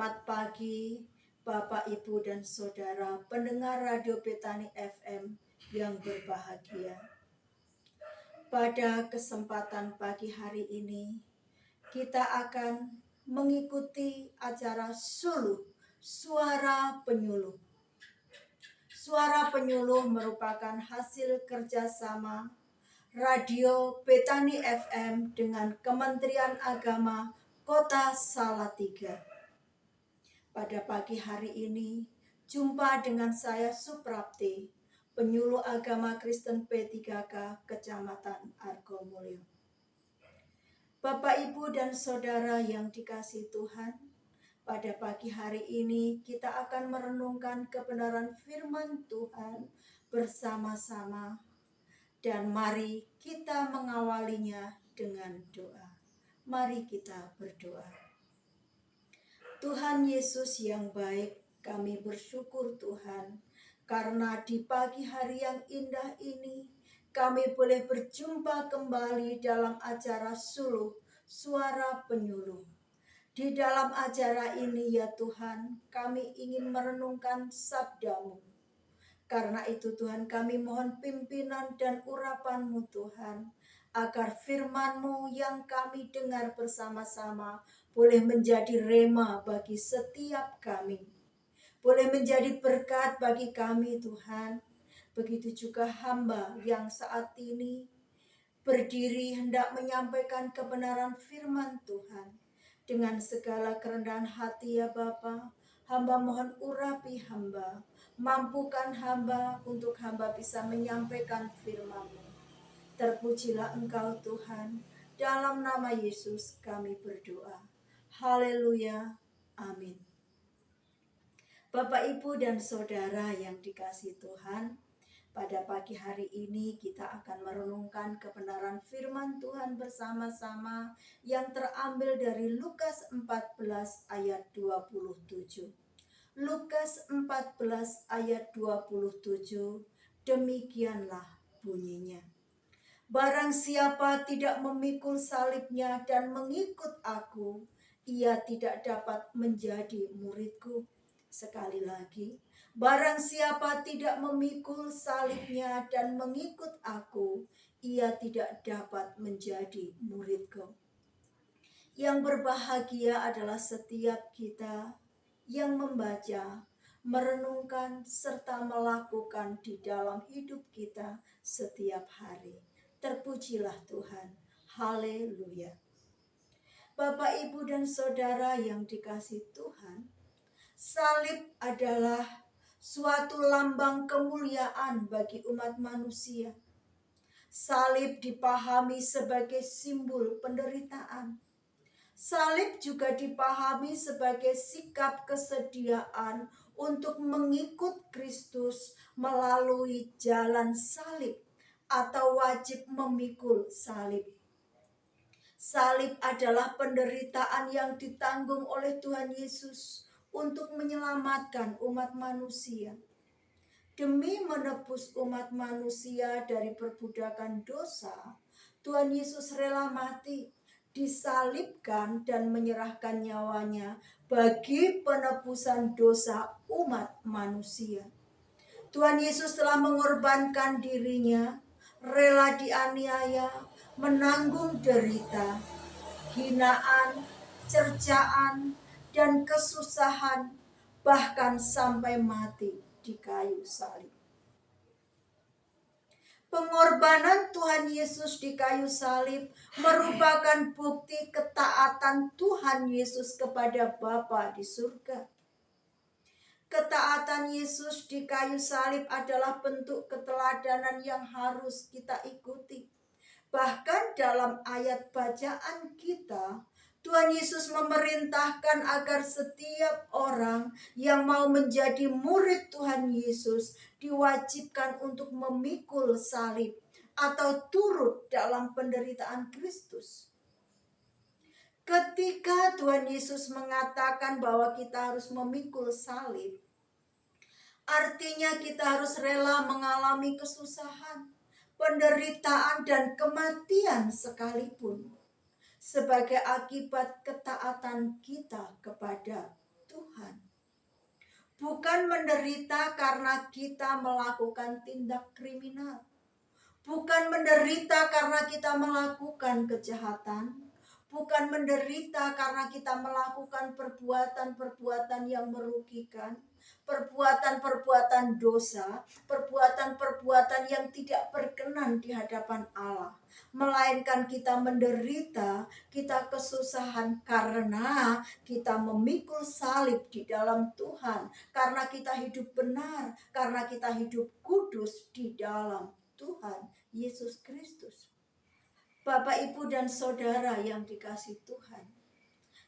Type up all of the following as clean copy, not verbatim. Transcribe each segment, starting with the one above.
Selamat pagi Bapak, Ibu, dan Saudara pendengar Radio Betani FM yang berbahagia. Pada kesempatan pagi hari ini, kita akan mengikuti acara Suluh, Suara Penyuluh. Suara Penyuluh merupakan hasil kerjasama Radio Betani FM dengan Kementerian Agama Kota Salatiga. Pada pagi hari ini, jumpa dengan saya Suprapti, penyuluh agama Kristen P3K Kecamatan Argomulyo. Bapak, Ibu, dan Saudara yang dikasihi Tuhan, pada pagi hari ini kita akan merenungkan kebenaran firman Tuhan bersama-sama. Dan mari kita mengawalinya dengan doa. Mari kita berdoa. Tuhan Yesus yang baik, kami bersyukur Tuhan, karena di pagi hari yang indah ini, kami boleh berjumpa kembali dalam acara Suluh, Suara Penyuluh. Di dalam acara ini ya Tuhan, kami ingin merenungkan sabda-Mu. Karena itu Tuhan, kami mohon pimpinan dan urapan-Mu Tuhan, agar firman-Mu yang kami dengar bersama-sama boleh menjadi rema bagi setiap kami. Boleh menjadi berkat bagi kami Tuhan. Begitu juga hamba yang saat ini berdiri hendak menyampaikan kebenaran firman Tuhan. Dengan segala kerendahan hati ya Bapa, hamba mohon urapi hamba. Mampukan hamba untuk hamba bisa menyampaikan firman-Mu. Terpujilah Engkau Tuhan. Dalam nama Yesus kami berdoa. Haleluya. Amin. Bapak, Ibu, dan Saudara yang dikasihi Tuhan, pada pagi hari ini kita akan merenungkan kebenaran firman Tuhan bersama-sama yang terambil dari Lukas 14 ayat 27. Lukas 14 ayat 27, demikianlah bunyinya. Barang siapa tidak memikul salibnya dan mengikut aku, ia tidak dapat menjadi muridku. Sekali lagi, barang siapa tidak memikul salibnya dan mengikut aku, ia tidak dapat menjadi muridku. Yang berbahagia adalah setiap kita yang membaca, merenungkan, serta melakukan di dalam hidup kita setiap hari. Terpujilah Tuhan. Haleluya. Bapak, Ibu, dan Saudara yang dikasihi Tuhan, salib adalah suatu lambang kemuliaan bagi umat manusia. Salib dipahami sebagai simbol penderitaan. Salib juga dipahami sebagai sikap kesediaan untuk mengikut Kristus melalui jalan salib atau wajib memikul salib. Salib adalah penderitaan yang ditanggung oleh Tuhan Yesus untuk menyelamatkan umat manusia. Demi menebus umat manusia dari perbudakan dosa, Tuhan Yesus rela mati, disalibkan dan menyerahkan nyawanya bagi penebusan dosa umat manusia. Tuhan Yesus telah mengorbankan dirinya, rela dianiaya, menanggung derita, hinaan, cercaan, dan kesusahan, bahkan sampai mati di kayu salib. Pengorbanan Tuhan Yesus di kayu salib merupakan bukti ketaatan Tuhan Yesus kepada Bapa di surga. Ketaatan Yesus di kayu salib adalah bentuk keteladanan yang harus kita ikuti. Bahkan dalam ayat bacaan kita, Tuhan Yesus memerintahkan agar setiap orang yang mau menjadi murid Tuhan Yesus diwajibkan untuk memikul salib atau turut dalam penderitaan Kristus. Ketika Tuhan Yesus mengatakan bahwa kita harus memikul salib, artinya kita harus rela mengalami kesusahan, penderitaan, dan kematian sekalipun sebagai akibat ketaatan kita kepada Tuhan. Bukan menderita karena kita melakukan tindak kriminal. Bukan menderita karena kita melakukan kejahatan. Bukan menderita karena kita melakukan perbuatan-perbuatan yang merugikan. Perbuatan-perbuatan dosa. Perbuatan-perbuatan yang tidak berkenan di hadapan Allah. Melainkan kita menderita, kita kesusahan karena kita memikul salib di dalam Tuhan. Karena kita hidup benar, karena kita hidup kudus di dalam Tuhan Yesus Kristus. Bapak, Ibu, dan Saudara yang dikasihi Tuhan,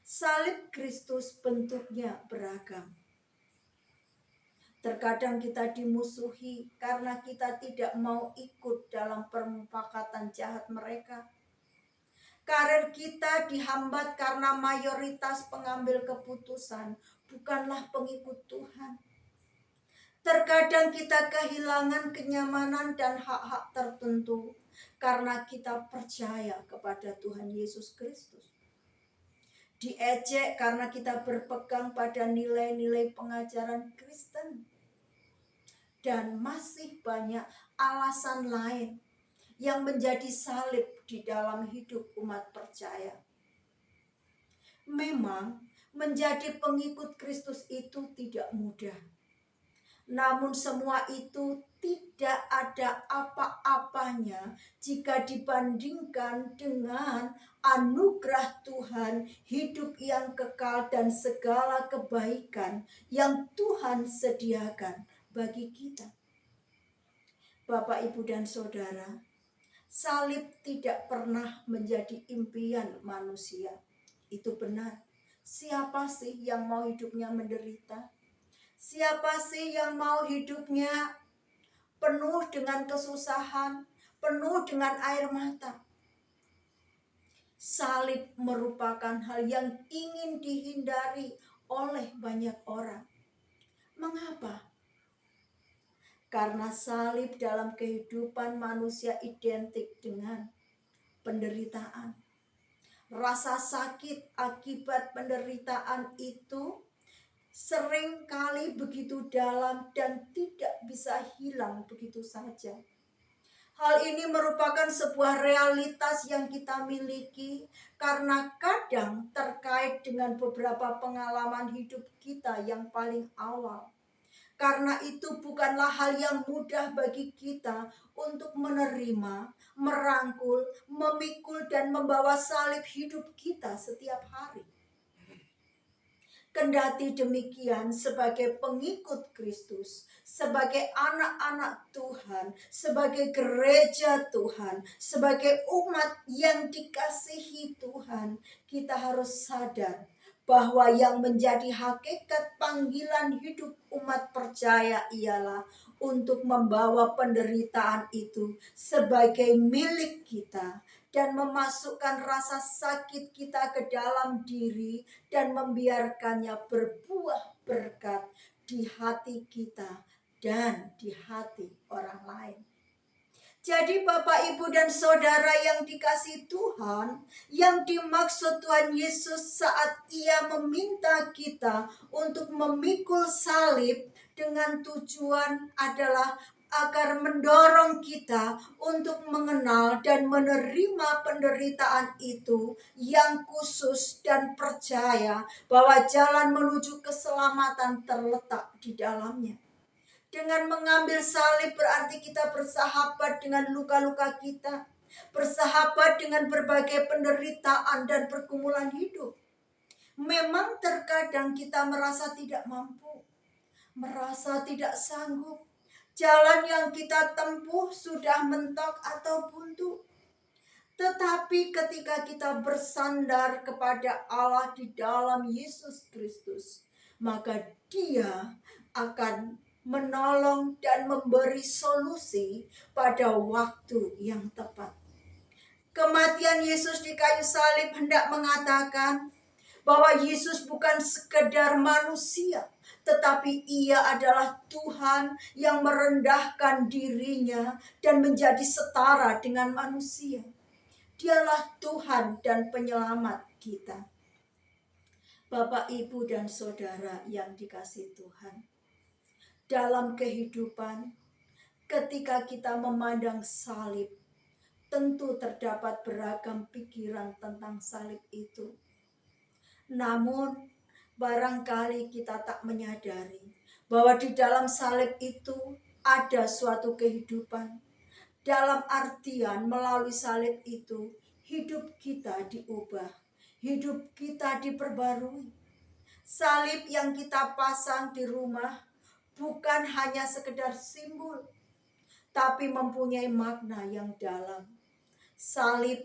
salib Kristus bentuknya beragam. Terkadang kita dimusuhi karena kita tidak mau ikut dalam permufakatan jahat mereka. Karir kita dihambat karena mayoritas pengambil keputusan bukanlah pengikut Tuhan. Terkadang kita kehilangan kenyamanan dan hak-hak tertentu karena kita percaya kepada Tuhan Yesus Kristus. Diejek karena kita berpegang pada nilai-nilai pengajaran Kristen. Dan masih banyak alasan lain yang menjadi salib di dalam hidup umat percaya. Memang menjadi pengikut Kristus itu tidak mudah. Namun semua itu tidak ada apa-apanya jika dibandingkan dengan anugerah Tuhan, hidup yang kekal dan segala kebaikan yang Tuhan sediakan bagi kita. Bapak, Ibu, dan Saudara, salib tidak pernah menjadi impian manusia. Itu benar. Siapa sih yang mau hidupnya menderita? Siapa sih yang mau hidupnya penuh dengan kesusahan, penuh dengan air mata? Salib merupakan hal yang ingin dihindari oleh banyak orang. Mengapa? Karena salib dalam kehidupan manusia identik dengan penderitaan. Rasa sakit akibat penderitaan itu sering kali begitu dalam dan tidak bisa hilang begitu saja. Hal ini merupakan sebuah realitas yang kita miliki karena kadang terkait dengan beberapa pengalaman hidup kita yang paling awal. Karena itu bukanlah hal yang mudah bagi kita untuk menerima, merangkul, memikul dan membawa salib hidup kita setiap hari. Kendati demikian, sebagai pengikut Kristus, sebagai anak-anak Tuhan, sebagai gereja Tuhan, sebagai umat yang dikasihi Tuhan, kita harus sadar bahwa yang menjadi hakikat panggilan hidup umat percaya ialah untuk membawa penderitaan itu sebagai milik kita dan memasukkan rasa sakit kita ke dalam diri dan membiarkannya berbuah berkat di hati kita dan di hati orang lain. Jadi Bapak, Ibu, dan Saudara yang dikasihi Tuhan, yang dimaksud Tuhan Yesus saat Ia meminta kita untuk memikul salib dengan tujuan adalah agar mendorong kita untuk mengenal dan menerima penderitaan itu yang khusus dan percaya bahwa jalan menuju keselamatan terletak di dalamnya. Dengan mengambil salib berarti kita bersahabat dengan luka-luka kita, bersahabat dengan berbagai penderitaan dan pergumulan hidup. Memang terkadang kita merasa tidak mampu, merasa tidak sanggup. Jalan yang kita tempuh sudah mentok atau buntu. Tetapi ketika kita bersandar kepada Allah di dalam Yesus Kristus, maka Dia akan menolong dan memberi solusi pada waktu yang tepat. Kematian Yesus di kayu salib hendak mengatakan bahwa Yesus bukan sekedar manusia, tetapi Ia adalah Tuhan yang merendahkan dirinya dan menjadi setara dengan manusia. Dialah Tuhan dan penyelamat kita. Bapak, Ibu, dan Saudara yang dikasihi Tuhan, dalam kehidupan ketika kita memandang salib, tentu terdapat beragam pikiran tentang salib itu. Namun barangkali kita tak menyadari bahwa di dalam salib itu ada suatu kehidupan. Dalam artian melalui salib itu hidup kita diubah, hidup kita diperbarui. Salib yang kita pasang di rumah bukan hanya sekedar simbol, tapi mempunyai makna yang dalam. Salib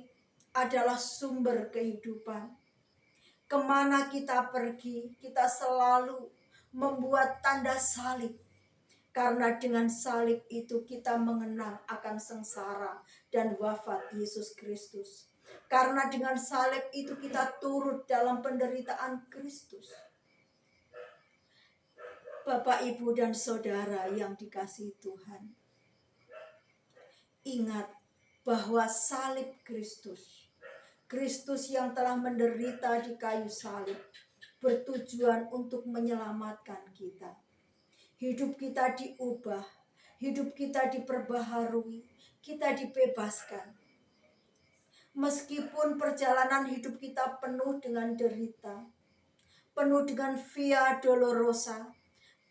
adalah sumber kehidupan. Kemana kita pergi, kita selalu membuat tanda salib. Karena dengan salib itu kita mengenang akan sengsara dan wafat Yesus Kristus. Karena dengan salib itu kita turut dalam penderitaan Kristus. Bapak, Ibu, dan Saudara yang dikasihi Tuhan, ingat bahwa salib Kristus, Kristus yang telah menderita di kayu salib, bertujuan untuk menyelamatkan kita. Hidup kita diubah, hidup kita diperbaharui, kita dibebaskan. Meskipun perjalanan hidup kita penuh dengan derita, penuh dengan via dolorosa,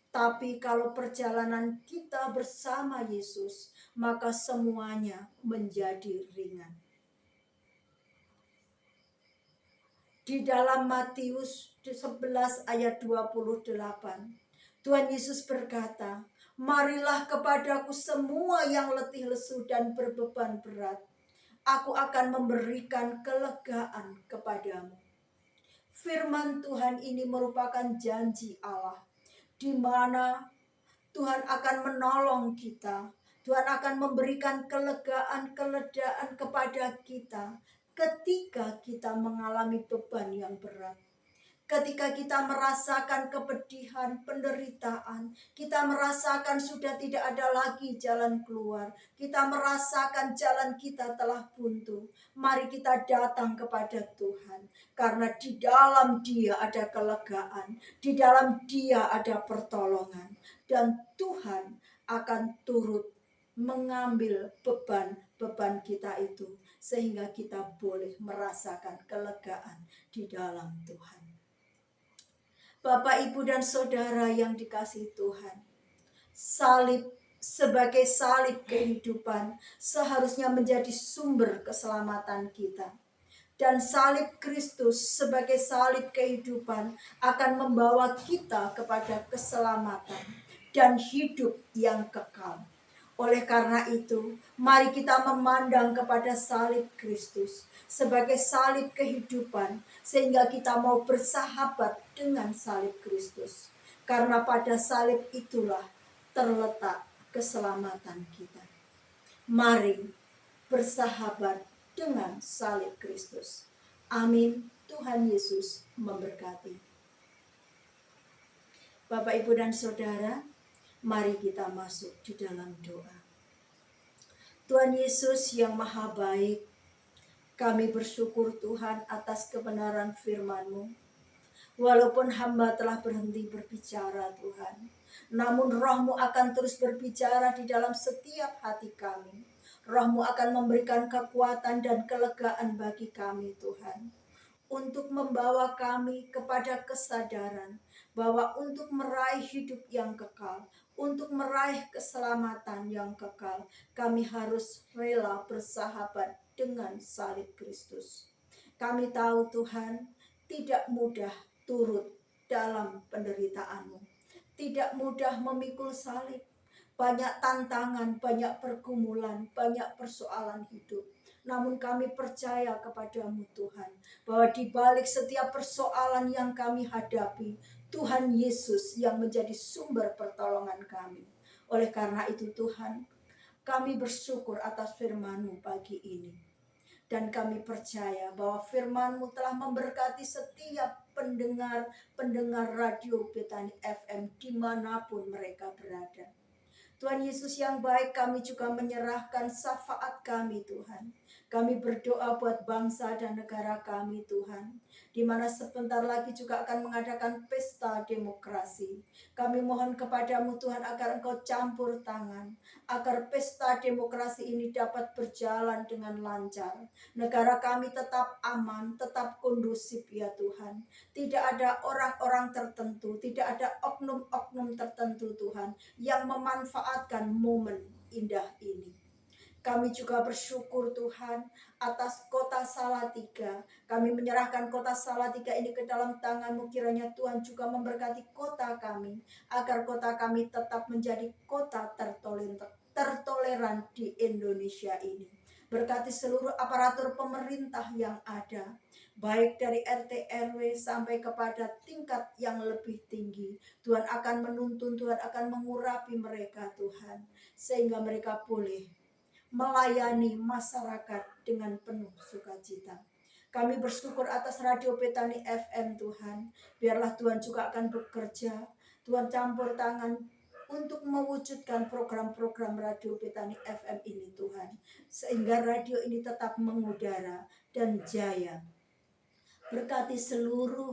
tapi kalau perjalanan kita bersama Yesus, maka semuanya menjadi ringan. Di dalam Matius 11 ayat 28, Tuhan Yesus berkata, "Marilah kepadaku semua yang letih lesu dan berbeban berat. Aku akan memberikan kelegaan kepadamu." Firman Tuhan ini merupakan janji Allah, di mana Tuhan akan menolong kita. Tuhan akan memberikan kelegaan kepada kita ketika kita mengalami beban yang berat. Ketika kita merasakan kepedihan, penderitaan, kita merasakan sudah tidak ada lagi jalan keluar, kita merasakan jalan kita telah buntu, mari kita datang kepada Tuhan. Karena di dalam Dia ada kelegaan, di dalam Dia ada pertolongan, dan Tuhan akan turut mengambil beban-beban kita itu, sehingga kita boleh merasakan kelegaan di dalam Tuhan. Bapak, Ibu, dan Saudara yang dikasihi Tuhan, salib sebagai salib kehidupan seharusnya menjadi sumber keselamatan kita. Dan salib Kristus sebagai salib kehidupan akan membawa kita kepada keselamatan dan hidup yang kekal. Oleh karena itu, mari kita memandang kepada salib Kristus sebagai salib kehidupan, sehingga kita mau bersahabat dengan salib Kristus. Karena pada salib itulah terletak keselamatan kita. Mari bersahabat dengan salib Kristus. Amin. Tuhan Yesus memberkati. Bapak, Ibu, dan Saudara, mari kita masuk di dalam doa. Tuhan Yesus yang Maha Baik, kami bersyukur Tuhan atas kebenaran firman-Mu. Walaupun hamba telah berhenti berbicara Tuhan, namun Roh-Mu akan terus berbicara di dalam setiap hati kami. Roh-Mu akan memberikan kekuatan dan kelegaan bagi kami Tuhan, untuk membawa kami kepada kesadaran bahwa untuk meraih hidup yang kekal, untuk meraih keselamatan yang kekal, kami harus rela bersahabat dengan salib Kristus. Kami tahu Tuhan, tidak mudah turut dalam penderitaan-Mu, tidak mudah memikul salib. Banyak tantangan, banyak pergumulan, banyak persoalan hidup. Namun kami percaya kepada-Mu Tuhan, bahwa di balik setiap persoalan yang kami hadapi, Tuhan Yesus yang menjadi sumber pertolongan kami. Oleh karena itu Tuhan, kami bersyukur atas firman-Mu pagi ini. Dan kami percaya bahwa firman-Mu telah memberkati setiap pendengar radio Betani FM dimanapun mereka berada. Tuhan Yesus yang baik, kami juga menyerahkan syafaat kami Tuhan. Kami berdoa buat bangsa dan negara kami Tuhan. di mana sebentar lagi juga akan mengadakan pesta demokrasi. Kami mohon kepadamu Tuhan agar Engkau campur tangan, agar pesta demokrasi ini dapat berjalan dengan lancar. Negara kami tetap aman, tetap kondusif ya Tuhan. Tidak ada orang-orang tertentu, tidak ada oknum-oknum tertentu Tuhan yang memanfaatkan momen indah ini. Kami juga bersyukur Tuhan atas kota Salatiga. Kami menyerahkan kota Salatiga ini ke dalam tangan-Mu. Kiranya Tuhan juga memberkati kota kami, agar kota kami tetap menjadi kota tertoleran di Indonesia ini. Berkati seluruh aparatur pemerintah yang ada, baik dari RT RW sampai kepada tingkat yang lebih tinggi. Tuhan akan menuntun, Tuhan akan mengurapi mereka Tuhan, sehingga mereka boleh melayani masyarakat dengan penuh sukacita. Kami bersyukur atas Radio Betani FM Tuhan. Biarlah Tuhan juga akan bekerja. Tuhan campur tangan untuk mewujudkan program-program Radio Betani FM ini Tuhan. Sehingga radio ini tetap mengudara dan jaya. Berkati seluruh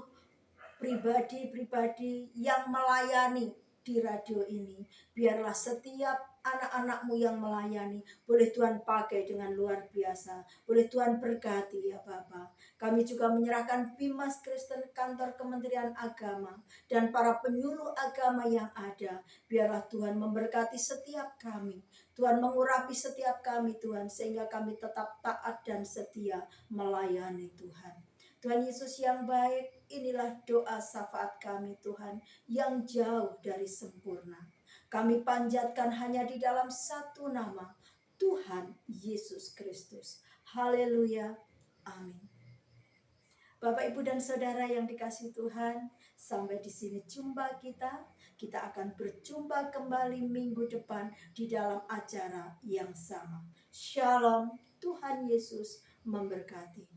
pribadi-pribadi yang melayani di radio ini. Biarlah setiap anak-anak-Mu yang melayani boleh Tuhan pakai dengan luar biasa. Boleh Tuhan berkati ya Bapa. Kami juga menyerahkan Bimas Kristen Kantor Kementerian Agama dan para penyuluh agama yang ada. Biarlah Tuhan memberkati setiap kami. Tuhan mengurapi setiap kami Tuhan, sehingga kami tetap taat dan setia melayani Tuhan. Tuhan Yesus yang baik, inilah doa syafaat kami Tuhan yang jauh dari sempurna. Kami panjatkan hanya di dalam satu nama, Tuhan Yesus Kristus. Haleluya. Amin. Bapak, Ibu, dan Saudara yang dikasihi Tuhan, sampai di sini jumpa kita. Kita akan berjumpa kembali minggu depan di dalam acara yang sama. Shalom, Tuhan Yesus memberkati.